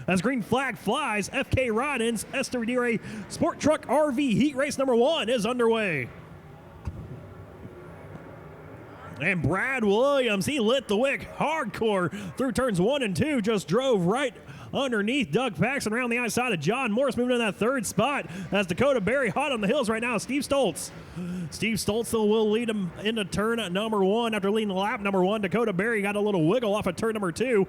As green flag flies, FK Rodden's SWDRA Sport Truck RV Heat Race number 1 is underway. And Brad Williams, he lit the wick hardcore through turns 1 and 2, just drove right underneath Doug Paxton around the outside of John Morris, moving in that third spot as Dakota Berry hot on the hills right now. Steve Stoltz. Steve Stoltz will lead him into turn number 1 after leading lap number 1. Dakota Berry got a little wiggle off of turn number 2.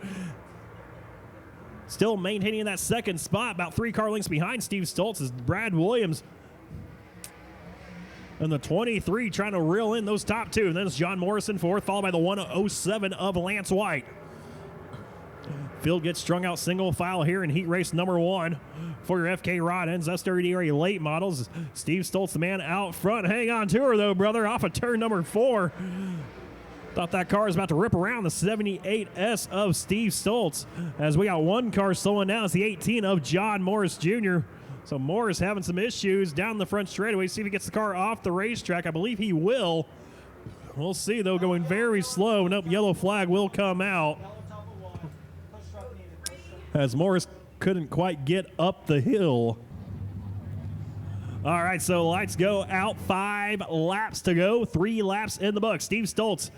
Still maintaining that second spot, about 3 car lengths behind Steve Stoltz is Brad Williams. And the 23 trying to reel in those top 2. And then it's John Morrison fourth, followed by the 107 of Lance White. Field gets strung out single file here in heat race number 1 for your FK Roddens. SWDRA late models. Steve Stoltz, the man out front. Hang on to her, though, brother, off of turn number 4. Thought that car was about to rip around the 78S of Steve Stoltz. As we got one car slowing down, it's the 18 of John Morris Jr. So Morris having some issues down the front straightaway. See if he gets the car off the racetrack. I believe he will. We'll see, though, going very slow. Nope, yellow flag will come out as Morris couldn't quite get up the hill. All right, so lights go out. 5 laps to go. 3 laps in the book. Steve Stoltz,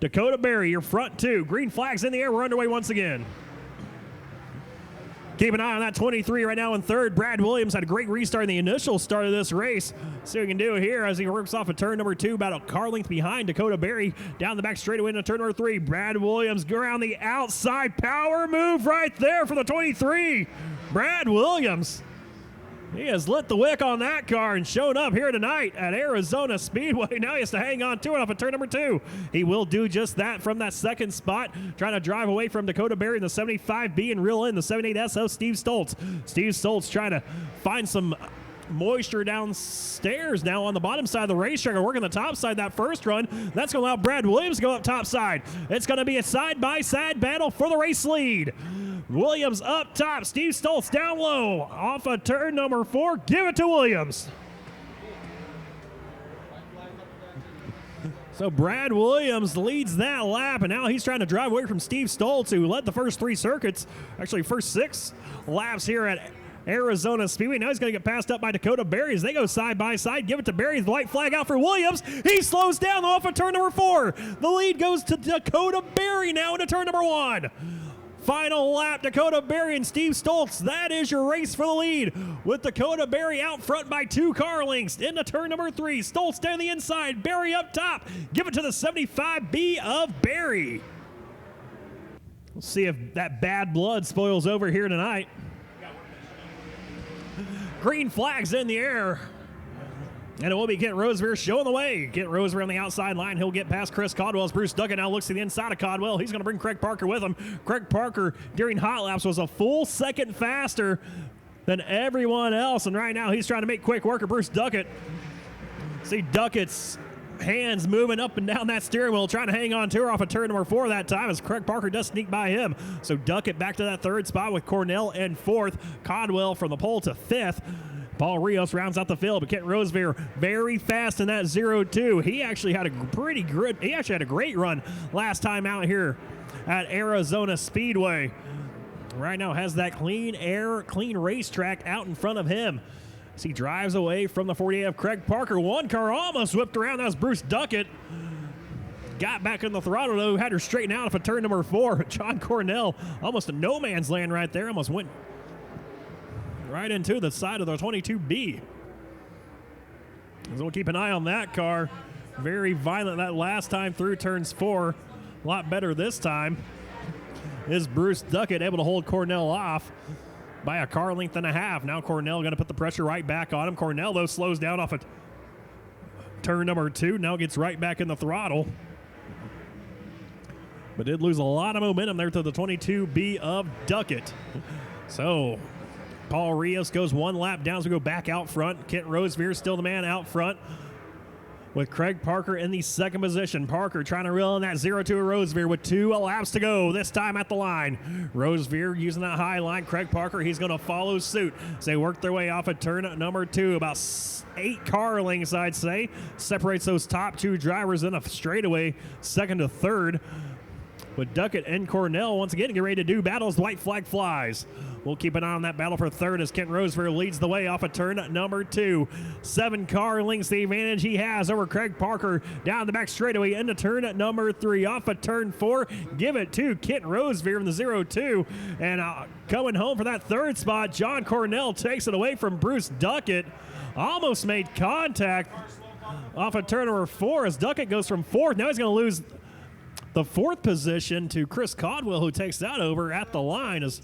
Dakota Berry, your front 2. Green flags in the air. We're underway once again. Keep an eye on that 23 right now in third. Brad Williams had a great restart in the initial start of this race. See what we can do here as he works off of turn number 2, about a car length behind Dakota Berry. Down the back straightaway into turn number 3. Brad Williams go around the outside. Power move right there for the 23. Brad Williams. He has lit the wick on that car and shown up here tonight at Arizona Speedway. Now he has to hang on to it off of turn number 2. He will do just that from that second spot, trying to drive away from Dakota Berry in the 75B and reel in the 78S of Steve Stoltz. Steve Stoltz trying to find some moisture downstairs now on the bottom side of the racetrack and working the top side that first run. That's going to allow Brad Williams to go up top side. It's going to be a side-by-side battle for the race lead. Williams up top, Steve Stoltz down low off of turn number 4. Give it to Williams. So Brad Williams leads that lap, and now he's trying to drive away from Steve Stoltz, who led the first 3 circuits, actually first 6 laps here at Arizona Speedway. Now he's going to get passed up by Dakota Berry as they go side by side. Give it to Berry. The white flag out for Williams. He slows down off of turn number 4. The lead goes to Dakota Berry now into turn number 1. Final lap, Dakota Berry and Steve Stoltz. That is your race for the lead, with Dakota Berry out front by 2 car lengths into turn number 3. Stoltz down the inside, Berry up top. Give it to the 75B of Berry. We'll see if that bad blood spoils over here tonight. Green flags in the air. And it will be Kent Rosevear showing the way. Kent Rosevear on the outside line. He'll get past Chris Codwell as Bruce Duckett now looks to the inside of Codwell. He's going to bring Craig Parker with him. Craig Parker during hot laps was a full second faster than everyone else. And right now he's trying to make quick work of Bruce Duckett. See Duckett's hands moving up and down that steering wheel, trying to hang on to her off of turn number 4 that time as Craig Parker does sneak by him. So Duckett back to that 3rd spot with Cornell in 4th. Codwell from the pole to 5th. Paul Rios rounds out the field, but Kent Rosevear very fast in that 0-2. He actually had a great run last time out here at Arizona Speedway. Right now has that clean racetrack out in front of him. As he drives away from the 48 of Craig Parker. One car almost whipped around. That was Bruce Duckett. Got back in the throttle, though. Had her straighten out for turn number 4. John Cornell, almost a no man's land right there. Almost went right into the side of the 22B. So we'll keep an eye on that car. Very violent that last time through turns 4. A lot better this time. Is Bruce Duckett able to hold Cornell off by a car length and a half. Now Cornell going to put the pressure right back on him. Cornell, though, slows down off of turn number 2. Now gets right back in the throttle. But did lose a lot of momentum there to the 22B of Duckett. So Paul Rios goes 1 lap down as we go back out front. Kent Rosevear still the man out front with Craig Parker in the 2nd position. Parker trying to reel in that 0-2 of Rosevear with 2 laps to go, this time at the line. Rosevear using that high line. Craig Parker, he's going to follow suit as they work their way off at turn number 2. About 8 car lengths, I'd say. Separates those top 2 drivers in a straightaway, 2nd to 3rd. with Duckett and Cornell once again get ready to do battles. The white flag flies. We'll keep an eye on that battle for third as Kent Rosevear leads the way off of turn number 2. 7-car links the advantage he has over Craig Parker down the back straightaway into turn number 3. Off of turn 4, give it to Kent Rosevear in the 0-2. And coming home for that third spot, John Cornell takes it away from Bruce Duckett. Almost made contact off of turn number 4 as Duckett goes from 4th. Now he's going to lose the 4th position to Chris Caldwell, who takes that over at the line as